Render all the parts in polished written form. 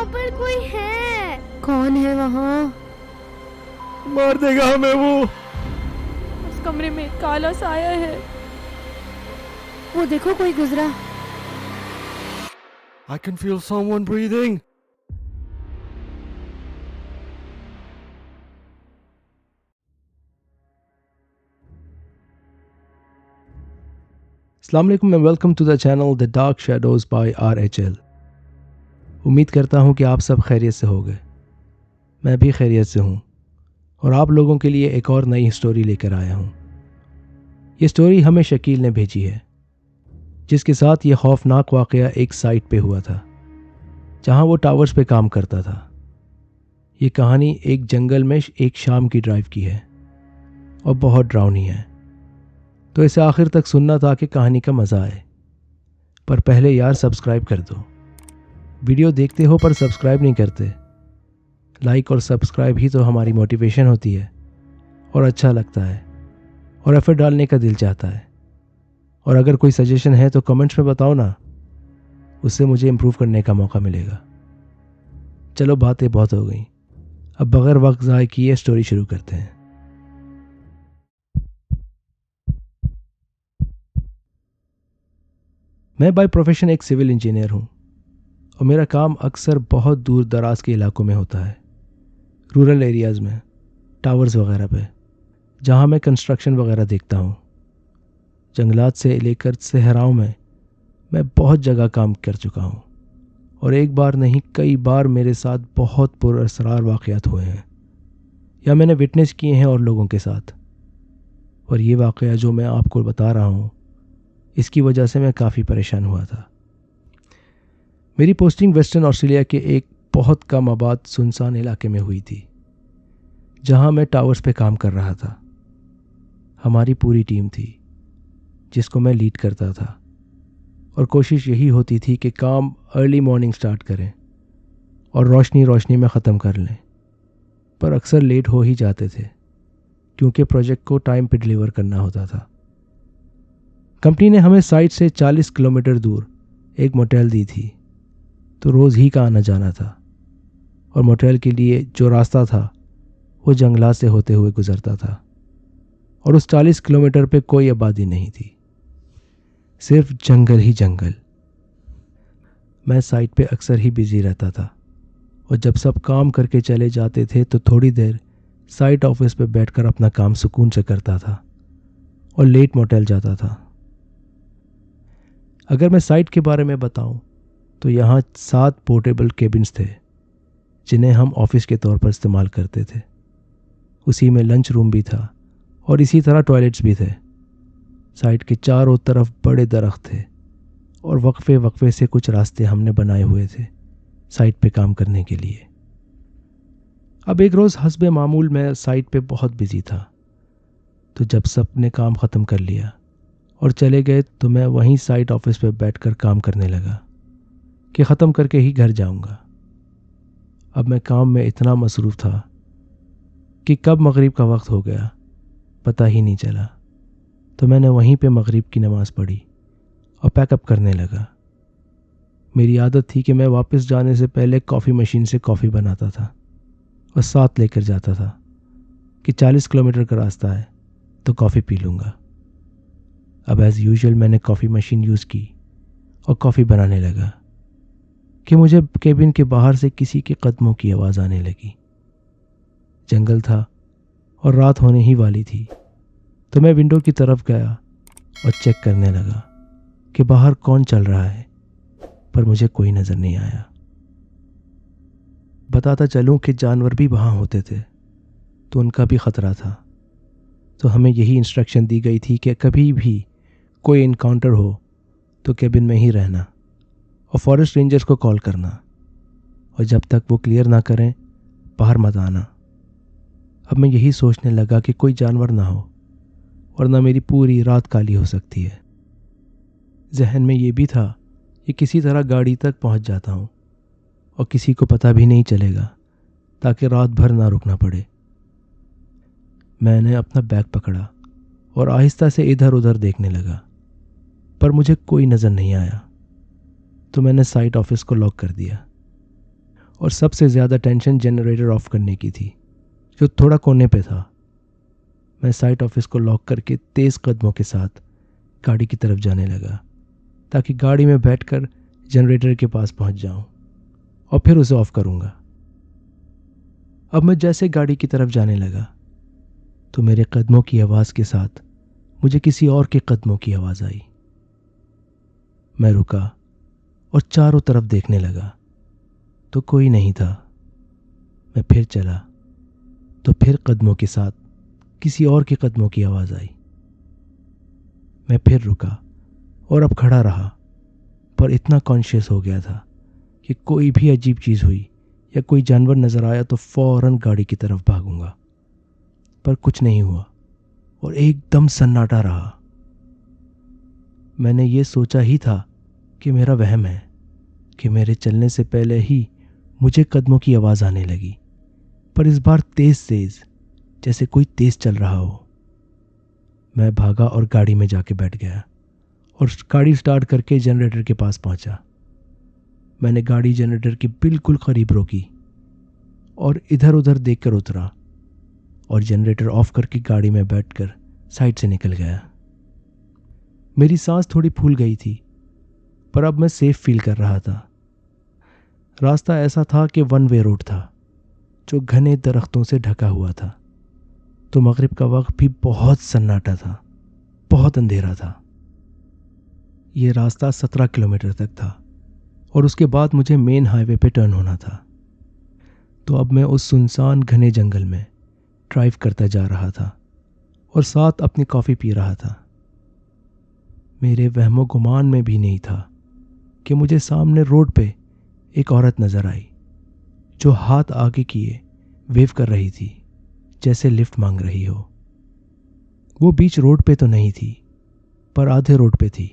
वहाँ पर कोई है। कौन है वहाँ? मार देगा हमें वो। उस कमरे में काला साया है। वो देखो कोई गुजरा। I can feel someone breathing. अस्सलाम वालेकुम and welcome to the channel the dark shadows by RHL। उम्मीद करता हूँ कि आप सब खैरियत से होंगे। मैं भी खैरियत से हूँ और आप लोगों के लिए एक और नई स्टोरी लेकर आया हूँ। ये स्टोरी हमें शकील ने भेजी है, जिसके साथ ये खौफनाक वाक़या एक साइट पे हुआ था जहाँ वो टावर्स पे काम करता था। ये कहानी एक जंगल में एक शाम की ड्राइव की है और बहुत डरावनी है, तो इसे आखिर तक सुनना ताकि कहानी का मज़ा आए। पर पहले यार सब्सक्राइब कर दो। वीडियो देखते हो पर सब्सक्राइब नहीं करते। लाइक और सब्सक्राइब ही तो हमारी मोटिवेशन होती है और अच्छा लगता है और एफर्ट डालने का दिल चाहता है। और अगर कोई सजेशन है तो कमेंट्स में बताओ ना, उससे मुझे इम्प्रूव करने का मौका मिलेगा। चलो बातें बहुत हो गई, अब बगैर वक्त ज़ाय किए स्टोरी शुरू करते हैं। मैं बाय प्रोफेशन एक सिविल इंजीनियर हूँ और मेरा काम अक्सर बहुत दूर दराज के इलाकों में होता है, रूरल एरियाज़ में, टावर्स वगैरह पे, जहाँ मैं कंस्ट्रक्शन वगैरह देखता हूँ। जंगलात से लेकर सहराओं में मैं बहुत जगह काम कर चुका हूँ और एक बार नहीं कई बार मेरे साथ बहुत पुरअसरार वाक़यात हुए हैं या मैंने विटनेस किए हैं और लोगों के साथ। और ये वाक़या जो मैं आपको बता रहा हूँ, इसकी वजह से मैं काफ़ी परेशान हुआ था। मेरी पोस्टिंग वेस्टर्न ऑस्ट्रेलिया के एक बहुत कम आबाद सुनसान इलाके में हुई थी, जहाँ मैं टावर्स पे काम कर रहा था। हमारी पूरी टीम थी जिसको मैं लीड करता था और कोशिश यही होती थी कि काम अर्ली मॉर्निंग स्टार्ट करें और रोशनी रोशनी में ख़त्म कर लें। पर अक्सर लेट हो ही जाते थे क्योंकि प्रोजेक्ट को टाइम पे डिलीवर करना होता था। कंपनी ने हमें साइट से 40 किलोमीटर दूर एक मोटेल दी थी, तो रोज़ ही का आना जाना था और मोटेल के लिए जो रास्ता था वो जंगलात से होते हुए गुजरता था और उस 40 किलोमीटर पे कोई आबादी नहीं थी, सिर्फ जंगल ही जंगल। मैं साइट पे अक्सर ही बिजी रहता था और जब सब काम करके चले जाते थे तो थोड़ी देर साइट ऑफिस पे बैठकर अपना काम सुकून से करता था और लेट मोटेल जाता था। अगर मैं साइट के बारे में बताऊं तो यहाँ 7 पोर्टेबल केबिन्स थे जिन्हें हम ऑफिस के तौर पर इस्तेमाल करते थे। उसी में लंच रूम भी था और इसी तरह टॉयलेट्स भी थे। साइट के चारों तरफ बड़े दरख्त थे और वक्फे वक्फे से कुछ रास्ते हमने बनाए हुए थे साइट पे काम करने के लिए। अब एक रोज़ हस्बे मामूल मैं साइट पे बहुत बिजी था, तो जब सब ने काम ख़त्म कर लिया और चले गए तो मैं वहीं साइट ऑफिस पे बैठकर काम करने लगा कि ख़त्म करके ही घर जाऊंगा। अब मैं काम में इतना मसरूफ़ था कि कब मगरिब का वक्त हो गया पता ही नहीं चला, तो मैंने वहीं पे मगरिब की नमाज़ पढ़ी और पैकअप करने लगा। मेरी आदत थी कि मैं वापस जाने से पहले कॉफ़ी मशीन से कॉफ़ी बनाता था और साथ लेकर जाता था कि 40 किलोमीटर का रास्ता है तो कॉफ़ी पी लूँगा। अब एज़ यूजुअल मैंने कॉफ़ी मशीन यूज़ की और कॉफ़ी बनाने लगा कि मुझे केबिन के बाहर से किसी के कदमों की आवाज़ आने लगी। जंगल था और रात होने ही वाली थी, तो मैं विंडो की तरफ गया और चेक करने लगा कि बाहर कौन चल रहा है, पर मुझे कोई नज़र नहीं आया। बताता चलूं कि जानवर भी वहाँ होते थे तो उनका भी ख़तरा था, तो हमें यही इंस्ट्रक्शन दी गई थी कि कभी भी कोई इनकाउंटर हो तो केबिन में ही रहना और फॉरेस्ट रेंजर्स को कॉल करना, और जब तक वो क्लियर ना करें बाहर मत आना। अब मैं यही सोचने लगा कि कोई जानवर ना हो वरना मेरी पूरी रात काली हो सकती है। जहन में ये भी था कि किसी तरह गाड़ी तक पहुंच जाता हूं और किसी को पता भी नहीं चलेगा ताकि रात भर ना रुकना पड़े। मैंने अपना बैग पकड़ा और आहिस्ता से इधर उधर देखने लगा, पर मुझे कोई नज़र नहीं आया, तो मैंने साइट ऑफिस को लॉक कर दिया और सबसे ज़्यादा टेंशन जनरेटर ऑफ करने की थी, जो थोड़ा कोने पे था। मैं साइट ऑफिस को लॉक करके तेज़ कदमों के साथ गाड़ी की तरफ जाने लगा, ताकि गाड़ी में बैठकर जनरेटर के पास पहुंच जाऊं और फिर उसे ऑफ करूंगा। अब मैं जैसे गाड़ी की तरफ जाने लगा तो मेरे कदमों की आवाज़ के साथ मुझे किसी और के कदमों की आवाज़ आई। मैं रुका और चारों तरफ देखने लगा तो कोई नहीं था। मैं फिर चला तो फिर कदमों के साथ किसी और के कदमों की आवाज़ आई। मैं फिर रुका और अब खड़ा रहा, पर इतना कॉन्शियस हो गया था कि कोई भी अजीब चीज़ हुई या कोई जानवर नज़र आया तो फौरन गाड़ी की तरफ भागूंगा। पर कुछ नहीं हुआ और एकदम सन्नाटा रहा। मैंने ये सोचा ही था कि मेरा वहम है कि मेरे चलने से पहले ही मुझे कदमों की आवाज़ आने लगी, पर इस बार तेज़ तेज़, जैसे कोई तेज़ चल रहा हो। मैं भागा और गाड़ी में जाके बैठ गया और गाड़ी स्टार्ट करके जनरेटर के पास पहुंचा। मैंने गाड़ी जनरेटर के बिल्कुल करीब रोकी और इधर उधर देखकर उतरा और जनरेटर ऑफ करके गाड़ी में बैठकर साइड से निकल गया। मेरी सांस थोड़ी फूल गई थी, पर अब मैं सेफ फील कर रहा था। रास्ता ऐसा था कि वन वे रोड था, जो घने दरख्तों से ढका हुआ था। तो मगरिब का वक्त भी बहुत सन्नाटा था, बहुत अंधेरा था। ये रास्ता 17 किलोमीटर तक था और उसके बाद मुझे मेन हाईवे पे टर्न होना था। तो अब मैं उस सुनसान घने जंगल में ड्राइव करता जा रहा था और साथ अपनी कॉफ़ी पी रहा था। मेरे वहमो गुमान में भी नहीं था कि मुझे सामने रोड पे एक औरत नज़र आई, जो हाथ आगे किए वेव कर रही थी, जैसे लिफ्ट मांग रही हो। वो बीच रोड पे तो नहीं थी, पर आधे रोड पे थी।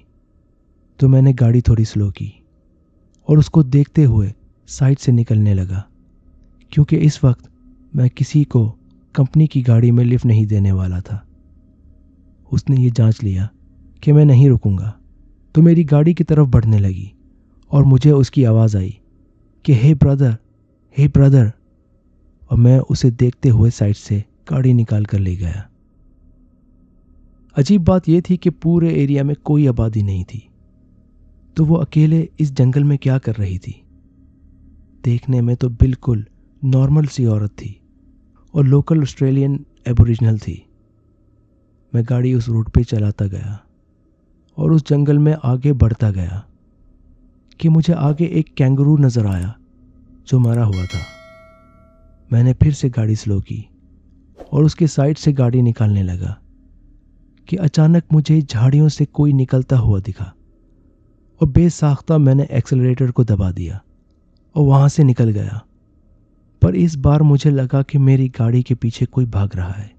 तो मैंने गाड़ी थोड़ी स्लो की और उसको देखते हुए साइड से निकलने लगा, क्योंकि इस वक्त मैं किसी को कंपनी की गाड़ी में लिफ्ट नहीं देने वाला था। उसने ये जांच लिया कि मैं नहीं रुकूंगा, तो मेरी गाड़ी की तरफ बढ़ने लगी और मुझे उसकी आवाज़ आई कि हे ब्रदर, हे ब्रदर, और मैं उसे देखते हुए साइड से गाड़ी निकाल कर ले गया। अजीब बात यह थी कि पूरे एरिया में कोई आबादी नहीं थी, तो वो अकेले इस जंगल में क्या कर रही थी। देखने में तो बिल्कुल नॉर्मल सी औरत थी और लोकल ऑस्ट्रेलियन एबोरिजिनल थी। मैं गाड़ी उस रूट पे चलाता गया और उस जंगल में आगे बढ़ता गया कि मुझे आगे एक कैंगरू नज़र आया जो मरा हुआ था। मैंने फिर से गाड़ी स्लो की और उसके साइड से गाड़ी निकालने लगा कि अचानक मुझे झाड़ियों से कोई निकलता हुआ दिखा और बेसाख्ता मैंने एक्सेलरेटर को दबा दिया और वहाँ से निकल गया। पर इस बार मुझे लगा कि मेरी गाड़ी के पीछे कोई भाग रहा है।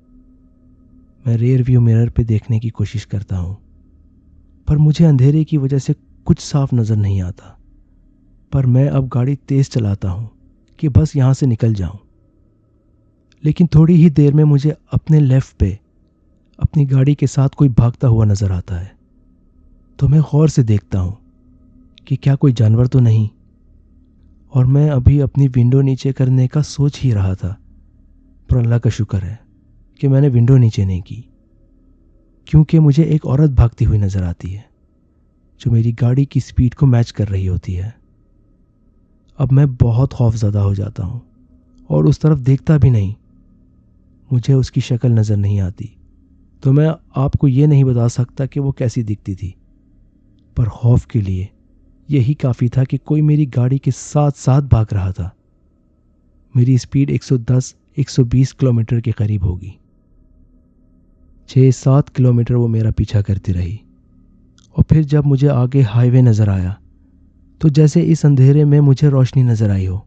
मैं रेयर व्यू मिरर पे देखने की कोशिश करता हूँ, पर मुझे अंधेरे की वजह से कुछ साफ नज़र नहीं आता। पर मैं अब गाड़ी तेज़ चलाता हूँ कि बस यहाँ से निकल जाऊँ। लेकिन थोड़ी ही देर में मुझे अपने लेफ्ट पे अपनी गाड़ी के साथ कोई भागता हुआ नज़र आता है। तो मैं गौर से देखता हूँ कि क्या कोई जानवर तो नहीं, और मैं अभी अपनी विंडो नीचे करने का सोच ही रहा था। पर अल्लाह का शुक्र है कि मैंने विंडो नीचे नहीं की, क्योंकि मुझे एक औरत भागती हुई नज़र आती है जो मेरी गाड़ी की स्पीड को मैच कर रही होती है। अब मैं बहुत खौफज़दा हो जाता हूँ और उस तरफ देखता भी नहीं। मुझे उसकी शक्ल नज़र नहीं आती, तो मैं आपको ये नहीं बता सकता कि वो कैसी दिखती थी, पर खौफ के लिए यही काफ़ी था कि कोई मेरी गाड़ी के साथ साथ भाग रहा था। मेरी स्पीड 110-120 किलोमीटर के करीब होगी। 6-7 किलोमीटर वो मेरा पीछा करती रही और फिर जब मुझे आगे हाईवे नज़र आया तो जैसे इस अंधेरे में मुझे रोशनी नज़र आई हो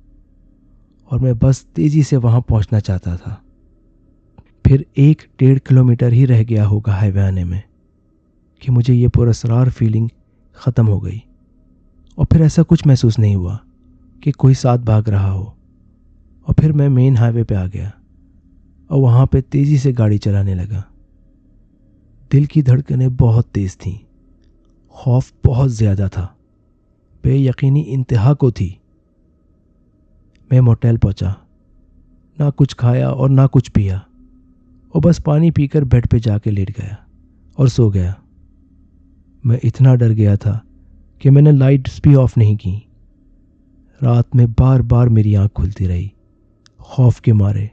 और मैं बस तेज़ी से वहाँ पहुँचना चाहता था। फिर 1-1.5 किलोमीटर ही रह गया होगा हाईवे आने में कि मुझे ये पुरस्कार फीलिंग ख़त्म हो गई और फिर ऐसा कुछ महसूस नहीं हुआ कि कोई साथ भाग रहा हो। और फिर मैं मेन हाईवे पे आ गया और वहाँ पे तेज़ी से गाड़ी चलाने लगा। दिल की धड़कनें बहुत तेज़ थीं, खौफ बहुत ज़्यादा था, बेयकीनी इंतहा को थी। मैं मोटेल पहुंचा। ना कुछ खाया और ना कुछ पिया, और बस पानी पीकर बेड पे जाके लेट गया और सो गया। मैं इतना डर गया था कि मैंने लाइट्स भी ऑफ नहीं की। रात में बार बार मेरी आंख खुलती रही खौफ के मारे,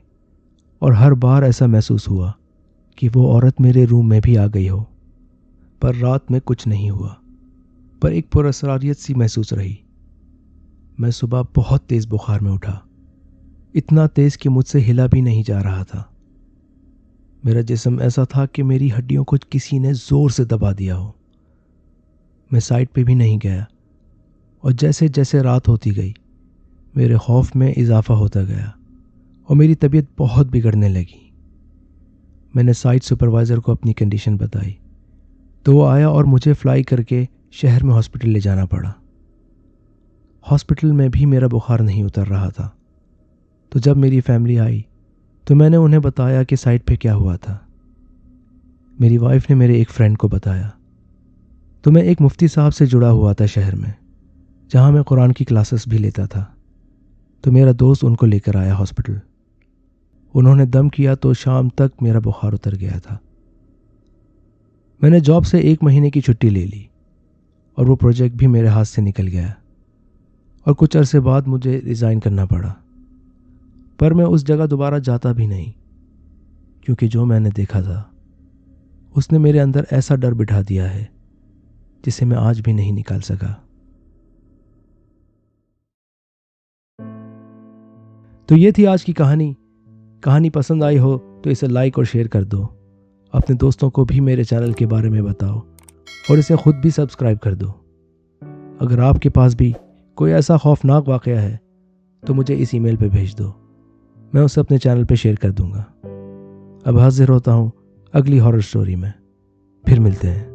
और हर बार ऐसा महसूस हुआ कि वो औरत मेरे रूम में भी आ गई हो। पर रात में कुछ नहीं हुआ, पर एक पुरअसरारियत सी महसूस रही। मैं सुबह बहुत तेज बुखार में उठा, इतना तेज कि मुझसे हिला भी नहीं जा रहा था। मेरा जिस्म ऐसा था कि मेरी हड्डियों को किसी ने जोर से दबा दिया हो। मैं साइड पे भी नहीं गया, और जैसे जैसे रात होती गई मेरे खौफ में इजाफा होता गया और मेरी तबीयत बहुत बिगड़ने लगी। मैंने साइट सुपरवाइज़र को अपनी कंडीशन बताई, तो वो आया और मुझे फ्लाई करके शहर में हॉस्पिटल ले जाना पड़ा। हॉस्पिटल में भी मेरा बुखार नहीं उतर रहा था। तो जब मेरी फैमिली आई तो मैंने उन्हें बताया कि साइट पे क्या हुआ था। मेरी वाइफ ने मेरे एक फ्रेंड को बताया। तो मैं एक मुफ्ती साहब से जुड़ा हुआ था शहर में, जहाँ मैं कुरान की क्लासेस भी लेता था। तो मेरा दोस्त उनको लेकर आया हॉस्पिटल। उन्होंने दम किया तो शाम तक मेरा बुखार उतर गया था। मैंने जॉब से 1 महीने की छुट्टी ले ली और वो प्रोजेक्ट भी मेरे हाथ से निकल गया, और कुछ अरसे बाद मुझे रिज़ाइन करना पड़ा। पर मैं उस जगह दोबारा जाता भी नहीं, क्योंकि जो मैंने देखा था उसने मेरे अंदर ऐसा डर बिठा दिया है जिसे मैं आज भी नहीं निकाल सका। तो ये थी आज की कहानी। कहानी पसंद आई हो तो इसे लाइक और शेयर कर दो। अपने दोस्तों को भी मेरे चैनल के बारे में बताओ और इसे खुद भी सब्सक्राइब कर दो। अगर आपके पास भी कोई ऐसा खौफनाक वाक़या है तो मुझे इस ईमेल पे भेज दो, मैं उसे अपने चैनल पे शेयर कर दूंगा। अब हाजिर होता हूँ अगली हॉरर स्टोरी में। फिर मिलते हैं।